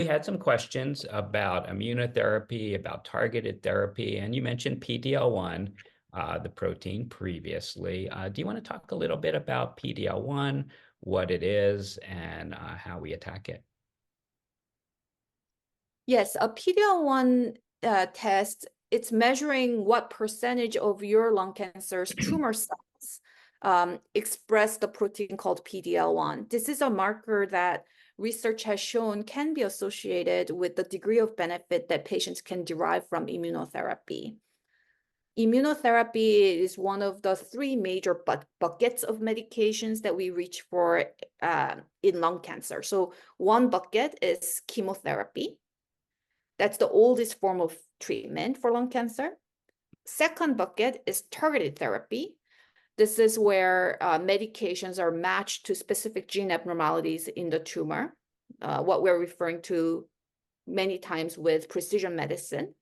We had some questions about immunotherapy, about targeted therapy, and you mentioned PD-L1, the protein previously. Do you want to talk a little bit about PD-L1, what it is, and how we attack it? Yes, a PD-L1 test, it's measuring what percentage of your lung cancer's tumor cells express the protein called PD-L1. This is a marker that research has shown can be associated with the degree of benefit that patients can derive from immunotherapy. Immunotherapy is one of the three major buckets of medications that we reach for in lung cancer. So one bucket is chemotherapy. That's the oldest form of treatment for lung cancer. Second bucket is targeted therapy. This is where medications are matched to specific gene abnormalities in the tumor, what we're referring to many times with precision medicine.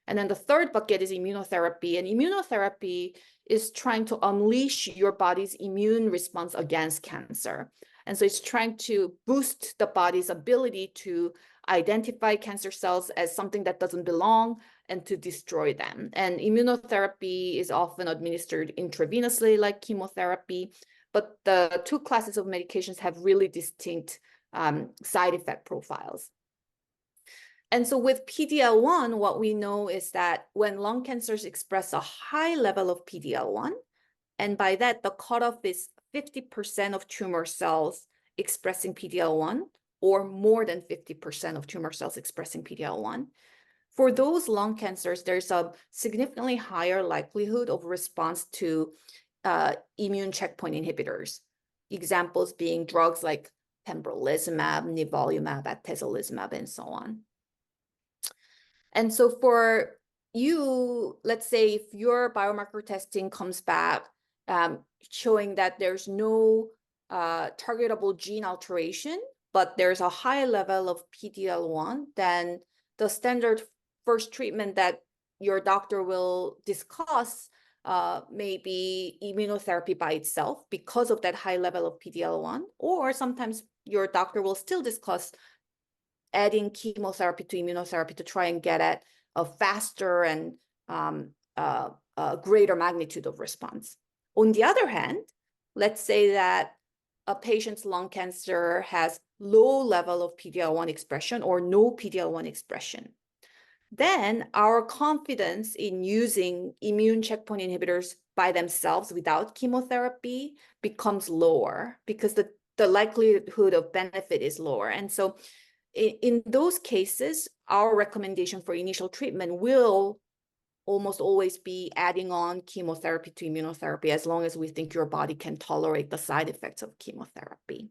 And then the third bucket is immunotherapy. And immunotherapy is trying to unleash your body's immune response against cancer. And so it's trying to boost the body's ability to identify cancer cells as something that doesn't belong and to destroy them. And immunotherapy is often administered intravenously like chemotherapy, but the two classes of medications have really distinct side effect profiles. And so with PD-L1, what we know is that when lung cancers express a high level of PD-L1, and by that, the cutoff is 50% of tumor cells expressing PD-L1, or more than 50% of tumor cells expressing PD-L1. For those lung cancers, there's a significantly higher likelihood of response to immune checkpoint inhibitors. Examples being drugs like pembrolizumab, nivolumab, atezolizumab, and so on. And so for you, let's say if your biomarker testing comes back showing that there's no targetable gene alteration, but there's a high level of PD-L1, then the standard first treatment that your doctor will discuss may be immunotherapy by itself because of that high level of PD-L1, or sometimes your doctor will still discuss adding chemotherapy to immunotherapy to try and get at a faster and greater magnitude of response. On the other hand, let's say that a patient's lung cancer has low level of PD-L1 expression or no PD-L1 expression. Then our confidence in using immune checkpoint inhibitors by themselves without chemotherapy becomes lower because the likelihood of benefit is lower. And so in those cases, our recommendation for initial treatment will almost always be adding on chemotherapy to immunotherapy as long as we think your body can tolerate the side effects of chemotherapy.